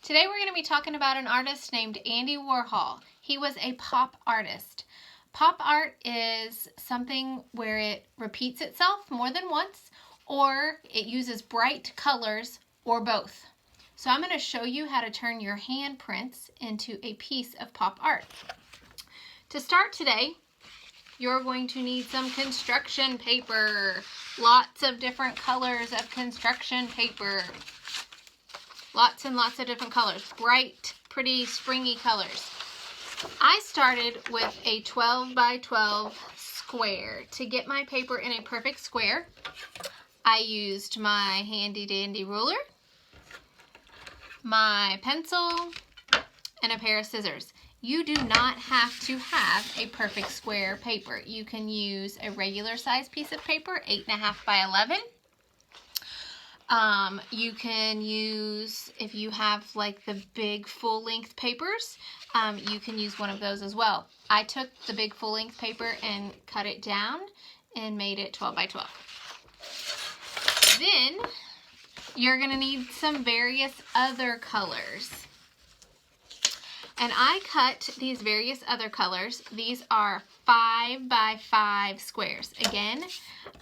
Today we're going to be talking about an artist named Andy Warhol. He was a pop artist. Pop art is something where it repeats itself more than once, or it uses bright colors, or both. So I'm going to show you how to turn your handprints into a piece of pop art. To start today, you're going to need some construction paper. Lots of different colors of construction paper. Lots and lots of different colors. Bright, pretty, springy colors. I started with a 12 by 12 square. To get my paper in a perfect square, I used my handy dandy ruler, my pencil, and a pair of scissors. You do not have to have a perfect square paper. You can use a regular size piece of paper, 8.5 by 11. You can use, if you have like the big full-length papers, you can use one of those as well. I took the big full-length paper and cut it down and made it 12 by 12. Then you're going to need some various other colors. And I cut these various other colors. These are 5 by 5 squares. Again,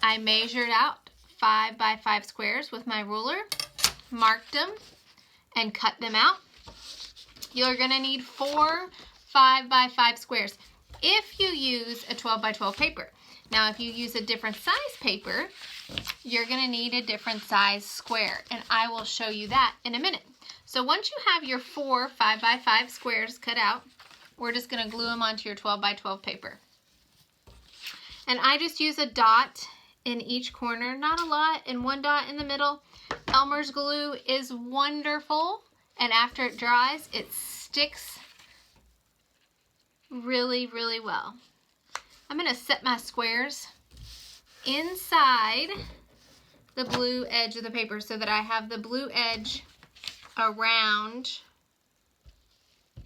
I measured out 5 by 5 squares with my ruler, marked them, and cut them out. You're going to need 4 5 by 5 squares if you use a 12 by 12 paper. Now, if you use a different size paper, you're going to need a different size square, and I will show you that in a minute. So once you have your 4 5 by 5 squares cut out, we're just going to glue them onto your 12 by 12 paper. And I just use a dot in each corner, not a lot, and one dot in the middle. Elmer's glue is wonderful, and after it dries, it sticks really, really well. I'm going to set my squares inside the blue edge of the paper so that I have the blue edge around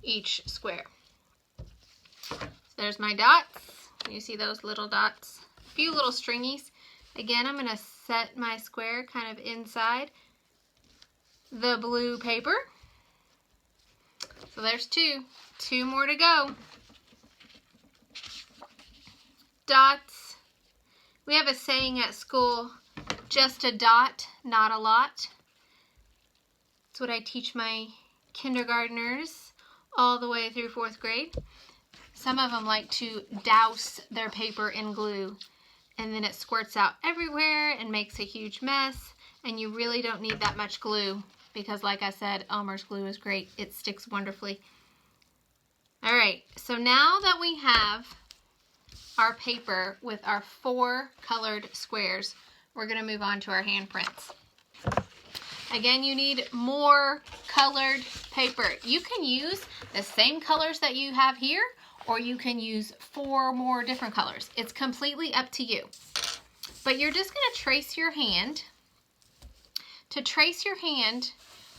each square. So there's my dots. You see those little dots? A few little stringies. Again, I'm going to set my square kind of inside the blue paper. So there's two more to go. Dots. We have a saying at school, just a dot, not a lot. That's what I teach my kindergartners all the way through 4th grade. Some of them like to douse their paper in glue, and then it squirts out everywhere and makes a huge mess, and you really don't need that much glue because, like I said, Elmer's glue is great. It sticks wonderfully. All right, so now that we have our paper with our 4 colored squares, we're going to move on to our handprints. Again, you need more colored paper. You can use the same colors that you have here, or you can use 4 more different colors. It's completely up to you. But you're just going to trace your hand. To trace your hand,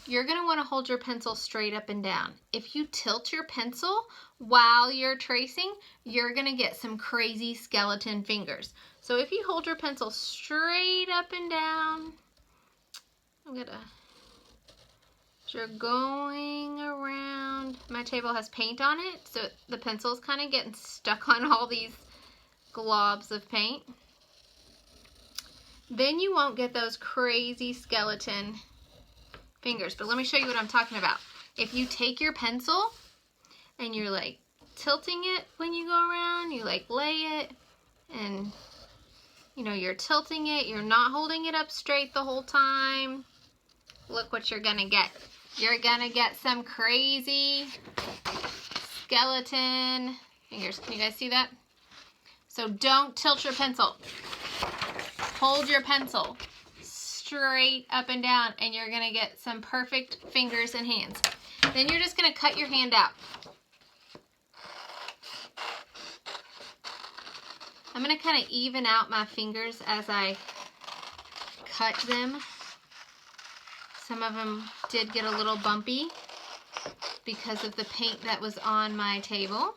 you're going to want to hold your pencil straight up and down. If you tilt your pencil while you're tracing, you're going to get some crazy skeleton fingers. So if you hold your pencil straight up and down, you're going around. My table has paint on it, so the pencil's kind of getting stuck on all these globs of paint. Then you won't get those crazy skeleton fingers. But let me show you what I'm talking about. If you take your pencil and you're like tilting it when you go around, you like lay it, and you know, you're tilting it, you're not holding it up straight the whole time. Look what you're gonna get. You're gonna get some crazy skeleton fingers. Can you guys see that? So don't tilt your pencil. Hold your pencil straight up and down, and you're gonna get some perfect fingers and hands. Then you're just gonna cut your hand out. I'm gonna kind of even out my fingers as I cut them. Some of them did get a little bumpy because of the paint that was on my table.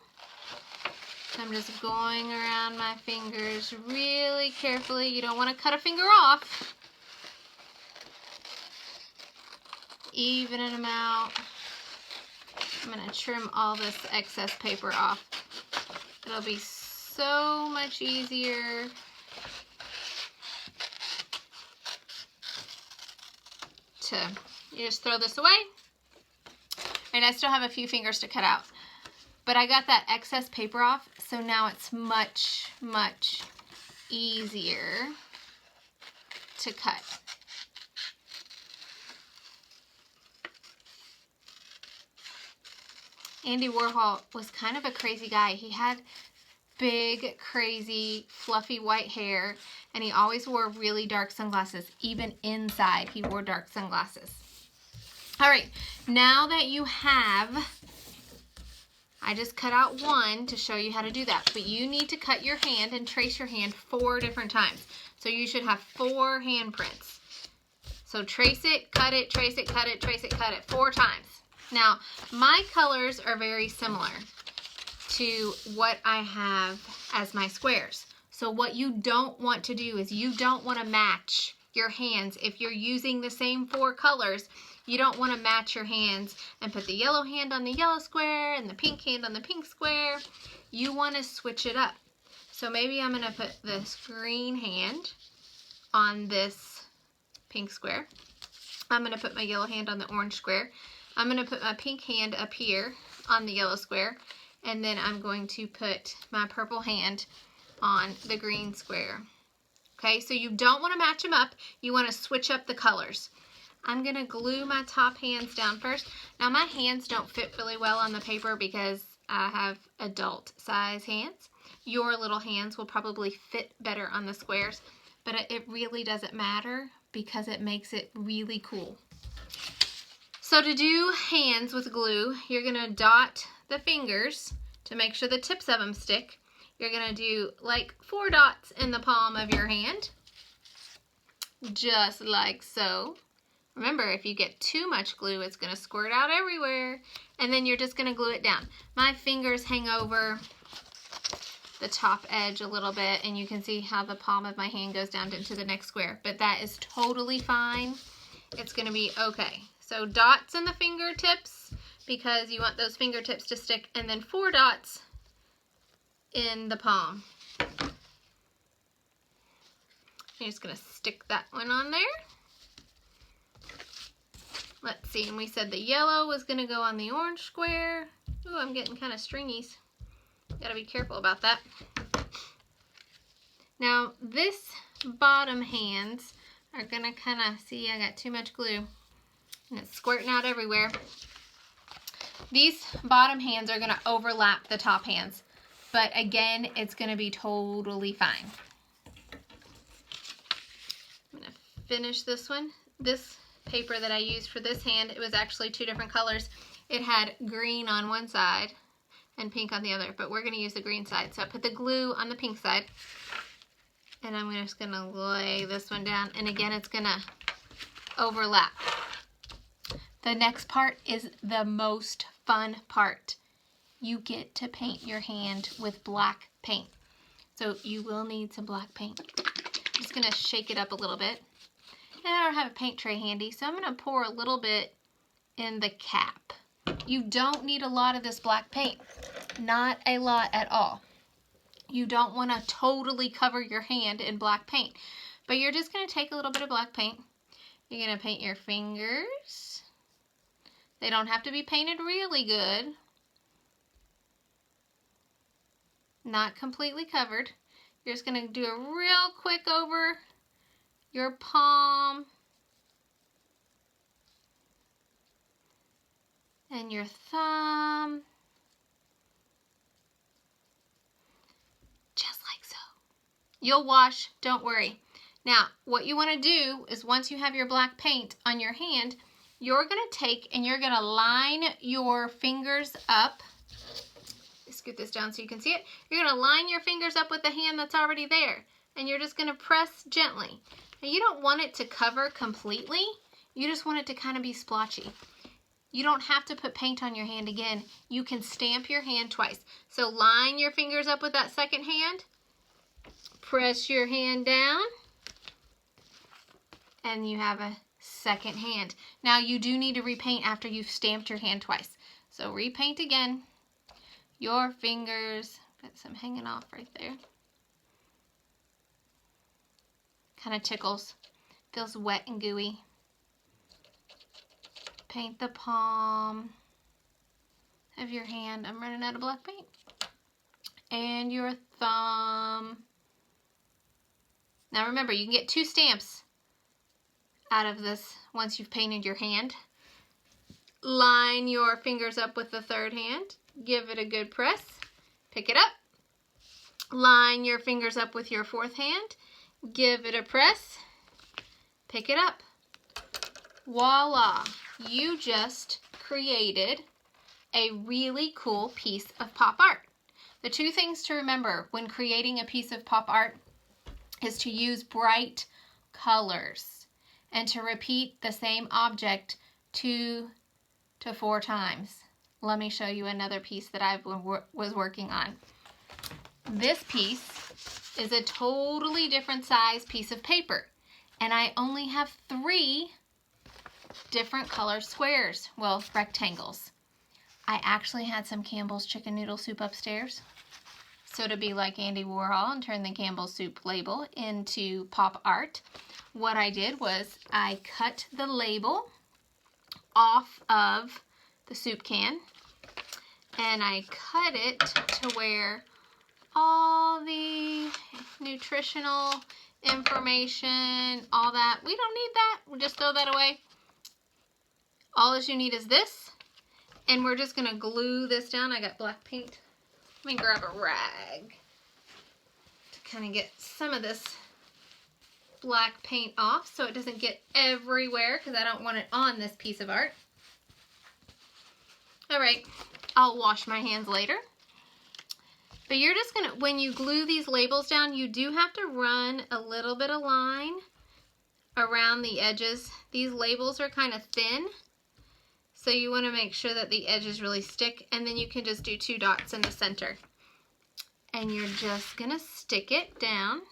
So I'm just going around my fingers really carefully. You don't want to cut a finger off. Evening them out. I'm going to trim all this excess paper off. It'll be so much easier to, you just throw this away. And I still have a few fingers to cut out. But I got that excess paper off, so now it's much, much easier to cut. Andy Warhol was kind of a crazy guy. He had big, crazy, fluffy white hair, and he always wore really dark sunglasses. Even inside, he wore dark sunglasses. All right, now that you have, I just cut out one to show you how to do that, but you need to cut your hand and trace your hand 4 different times. So you should have 4 handprints. So trace it, cut it, trace it, cut it, trace it, cut it 4 times. Now, my colors are very similar to what I have as my squares. So what you don't want to do is you don't want to match your hands. If you're using the same 4 colors, you don't want to match your hands and put the yellow hand on the yellow square and the pink hand on the pink square. You want to switch it up. So maybe I'm going to put this green hand on this pink square. I'm going to put my yellow hand on the orange square. I'm going to put my pink hand up here on the yellow square. And then I'm going to put my purple hand on the green square. Okay, so you don't want to match them up. You want to switch up the colors. I'm going to glue my top hands down first. Now my hands don't fit really well on the paper because I have adult size hands. Your little hands will probably fit better on the squares, but it really doesn't matter because it makes it really cool. So to do hands with glue, you're going to dot the fingers to make sure the tips of them stick. You're going to do like 4 dots in the palm of your hand, just like so. Remember, if you get too much glue, it's going to squirt out everywhere. And then you're just going to glue it down. My fingers hang over the top edge a little bit, and you can see how the palm of my hand goes down into the next square. But that is totally fine. It's going to be okay. So dots in the fingertips because you want those fingertips to stick, and then 4 dots in the palm. I'm just going to stick that one on there. Let's see, and we said the yellow was going to go on the orange square. Ooh, I'm getting kind of stringies. Gotta be careful about that. Now, this bottom hands are going to kind of, see, I got too much glue, and it's squirting out everywhere. These bottom hands are going to overlap the top hands, but again, it's going to be totally fine. I'm going to finish this one. This paper that I used for this hand, it was actually 2 different colors. It had green on one side and pink on the other, but we're going to use the green side. So I put the glue on the pink side, and I'm just going to lay this one down, and again, it's going to overlap. The next part is the most fun part. You get to paint your hand with black paint. So you will need some black paint. I'm just going to shake it up a little bit. And I don't have a paint tray handy, so I'm going to pour a little bit in the cap. You don't need a lot of this black paint. Not a lot at all. You don't want to totally cover your hand in black paint. But you're just going to take a little bit of black paint. You're going to paint your fingers. They don't have to be painted really good. Not completely covered. You're just going to do a real quick over your palm and your thumb, just like so. You'll wash, don't worry. Now, what you want to do is once you have your black paint on your hand, you're going to take and you're going to line your fingers up. Scoot this down so you can see it. You're going to line your fingers up with the hand that's already there, and you're just going to press gently. Now, you don't want it to cover completely. You just want it to kind of be splotchy. You don't have to put paint on your hand again. You can stamp your hand twice. So line your fingers up with that second hand. Press your hand down. And you have a second hand. Now, you do need to repaint after you've stamped your hand twice. So repaint again. Your fingers, got some hanging off right there. Kind of tickles. Feels wet and gooey. Paint the palm of your hand. I'm running out of black paint. And your thumb. Now remember, you can get 2 stamps out of this once you've painted your hand. Line your fingers up with the 3rd hand. Give it a good press. Pick it up. Line your fingers up with your 4th hand. Give it a press. Pick it up. Voila! You just created a really cool piece of pop art. The 2 things to remember when creating a piece of pop art is to use bright colors and to repeat the same object 2 to 4 times. Let me show you another piece that I was working on. This piece is a totally different size piece of paper, and I only have 3 different color squares, well, rectangles. I actually had some Campbell's chicken noodle soup upstairs. So to be like Andy Warhol and turn the Campbell's soup label into pop art, what I did was I cut the label off of the soup can, and I cut it to where all the nutritional information, all that, we don't need that. We'll just throw that away. All you need is this, and we're just gonna glue this down. I got black paint. Let me grab a rag to kind of get some of this black paint off so it doesn't get everywhere, because I don't want it on this piece of art. All right, I'll wash my hands later. But you're just gonna, when you glue these labels down, you do have to run a little bit of line around the edges. These labels are kind of thin, so you want to make sure that the edges really stick, and then you can just do 2 dots in the center. And you're just gonna stick it down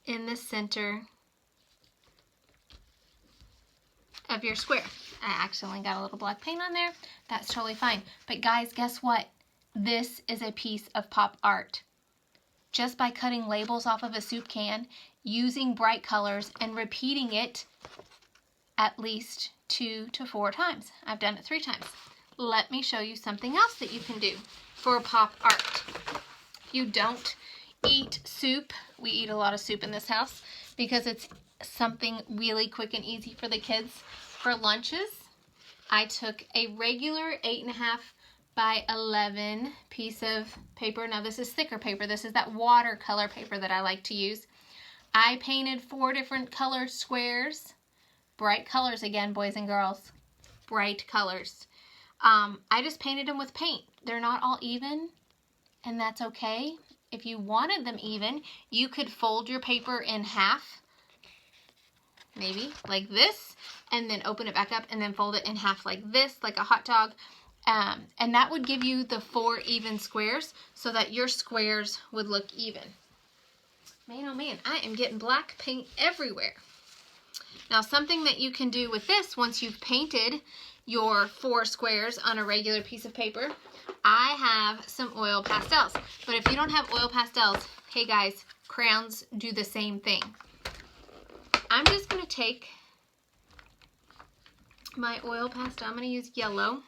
in the center of your square. I accidentally got a little black paint on there. That's totally fine. But guys, guess what? This is a piece of pop art. Just by cutting labels off of a soup can, using bright colors, and repeating it at least 2 to 4 times. I've done it 3 times. Let me show you something else that you can do for pop art. If you don't eat soup, we eat a lot of soup in this house because it's something really quick and easy for the kids for lunches. I took a regular 8.5 by 11 piece of paper. Now this is thicker paper. This is that watercolor paper that I like to use. I painted 4 different color squares. Bright colors again, boys and girls. Bright colors. I just painted them with paint. They're not all even, and that's okay. If you wanted them even, you could fold your paper in half, maybe like this, and then open it back up and then fold it in half like this, like a hot dog. And that would give you the 4 even squares so that your squares would look even. Man, oh man, I am getting black paint everywhere. Now, something that you can do with this, once you've painted your 4 squares on a regular piece of paper, I have some oil pastels. But if you don't have oil pastels, hey guys, crayons do the same thing. I'm just going to take my oil pastel. I'm going to use yellow.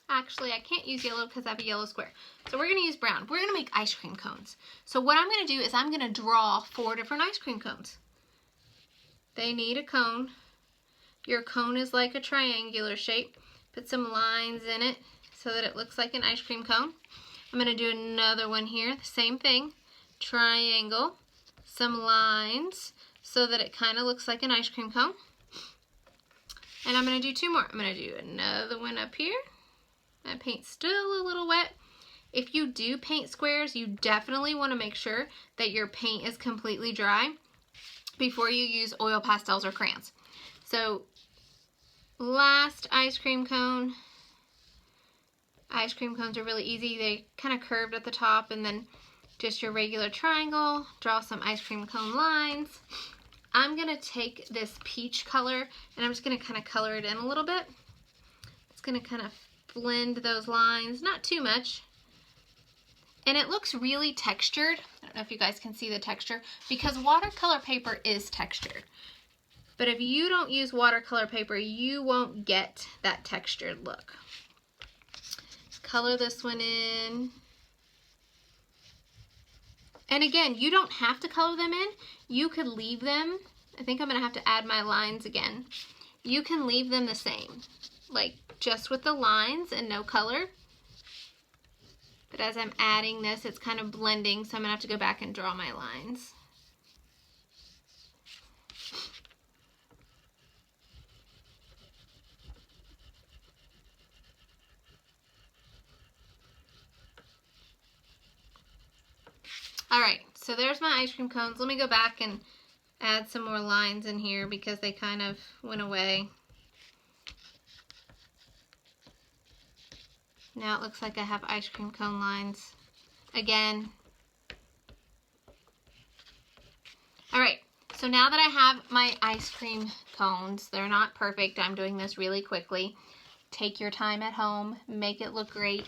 Actually, I can't use yellow because I have a yellow square. So we're going to use brown. We're going to make ice cream cones. So what I'm going to do is I'm going to draw 4 different ice cream cones. They need a cone. Your cone is like a triangular shape. Put some lines in it so that it looks like an ice cream cone. I'm going to do another one here. The same thing. Triangle. Some lines so that it kind of looks like an ice cream cone. And I'm going to do 2 more. I'm going to do another one up here. My paint's still a little wet. If you do paint squares, you definitely want to make sure that your paint is completely dry before you use oil pastels or crayons. So, last ice cream cone. Ice cream cones are really easy. They kind of curved at the top, and then just your regular triangle. Draw some ice cream cone lines. I'm going to take this peach color, and I'm just going to kind of color it in a little bit. It's going to kind of blend those lines, not too much. And it looks really textured. I don't know if you guys can see the texture, because watercolor paper is textured. But if you don't use watercolor paper, you won't get that textured look. Color this one in. And again, you don't have to color them in. You could leave them. I think I'm going to have to add my lines again. You can leave them the same, like just with the lines and no color. But as I'm adding this, it's kind of blending, so I'm going to have to go back and draw my lines. Alright, so there's my ice cream cones. Let me go back and add some more lines in here because they kind of went away. Now it looks like I have ice cream cone lines again. Alright, so now that I have my ice cream cones, they're not perfect. I'm doing this really quickly. Take your time at home. Make it look great.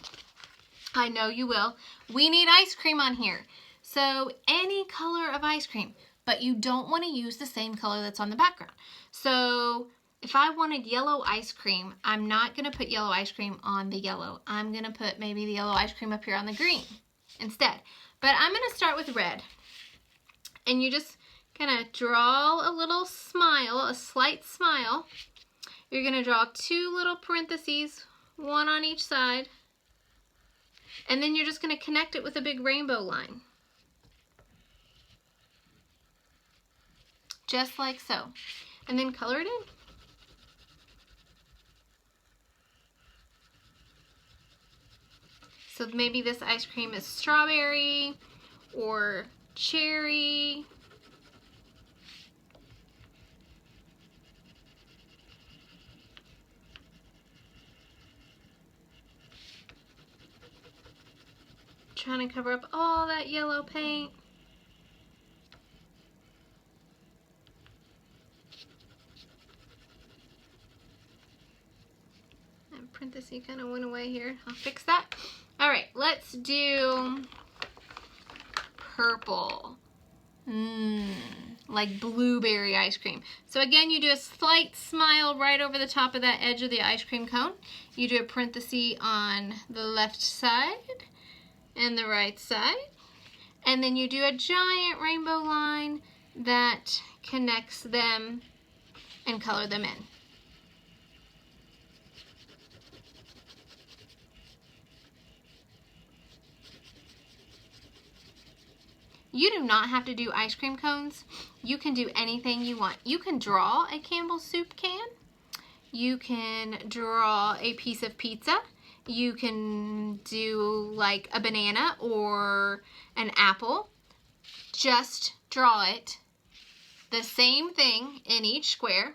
I know you will. We need ice cream on here. So any color of ice cream, but you don't want to use the same color that's on the background. So if I wanted yellow ice cream, I'm not going to put yellow ice cream on the yellow. I'm going to put maybe the yellow ice cream up here on the green instead. But I'm going to start with red. And you just kind of draw a little smile, a slight smile. You're going to draw two little parentheses, one on each side. And then you're just going to connect it with a big rainbow line. Just like so. And then color it in. So maybe this ice cream is strawberry or cherry. Trying to cover up all that yellow paint. Parenthesis kind of went away here. I'll fix that. All right, let's do purple. Like blueberry ice cream. So again, you do a slight smile right over the top of that edge of the ice cream cone. You do a parenthesis on the left side and the right side. And then you do a giant rainbow line that connects them and color them in. You do not have to do ice cream cones. You can do anything you want. You can draw a Campbell's soup can. You can draw a piece of pizza. You can do like a banana or an apple. Just draw it. The same thing in each square.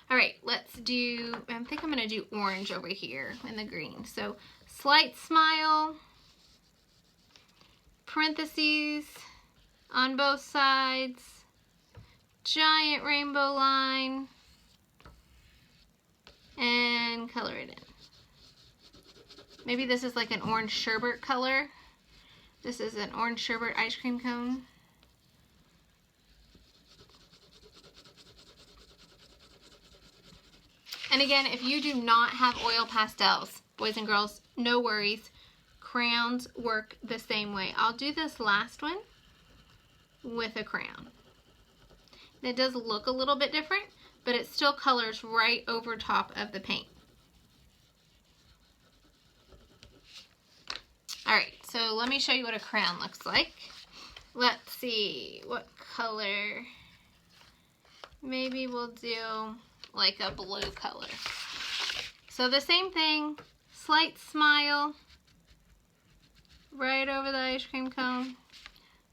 All right, let's do, I think I'm going to do orange over here in the green. So slight smile. Parentheses on both sides, giant rainbow line, and color it in. Maybe this is like an orange sherbet color. This is an orange sherbet ice cream cone. And again, if you do not have oil pastels, boys and girls, no worries. Crayons work the same way. I'll do this last one with a crayon. It does look a little bit different, but it still colors right over top of the paint. Alright, so let me show you what a crayon looks like. Let's see, what color? Maybe we'll do like a blue color. So the same thing, slight smile. Right over the ice cream cone,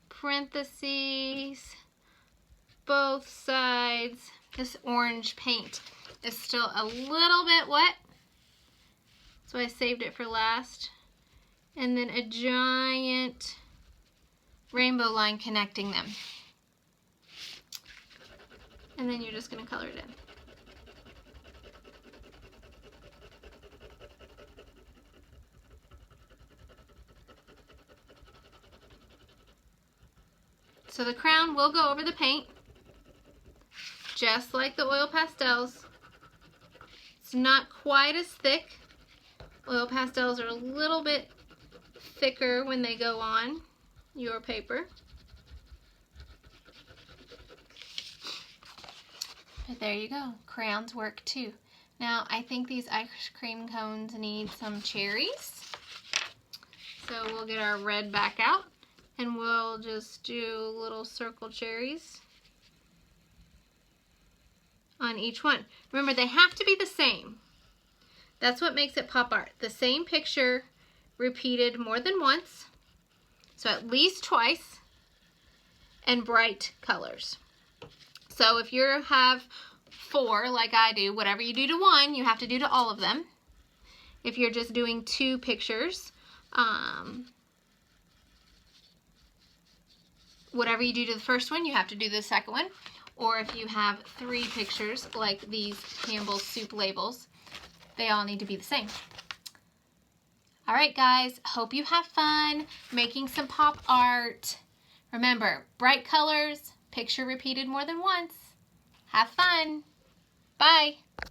parentheses, both sides. This orange paint is still a little bit wet, so I saved it for last. And then a giant rainbow line connecting them. And then you're just going to color it in. So the crown will go over the paint, just like the oil pastels. It's not quite as thick. Oil pastels are a little bit thicker when they go on your paper. But there you go. Crayons work too. Now I think these ice cream cones need some cherries. So we'll get our red back out and we'll just do little circle cherries on each one. Remember, they have to be the same. That's what makes it pop art. The same picture repeated more than once, so at least twice, and bright colors. So if you have 4, like I do, whatever you do to one, you have to do to all of them. If you're just doing 2 pictures, whatever you do to the first one, you have to do the second one. Or if you have 3 pictures, like these Campbell's soup labels, they all need to be the same. All right, guys, hope you have fun making some pop art. Remember, bright colors, picture repeated more than once. Have fun. Bye.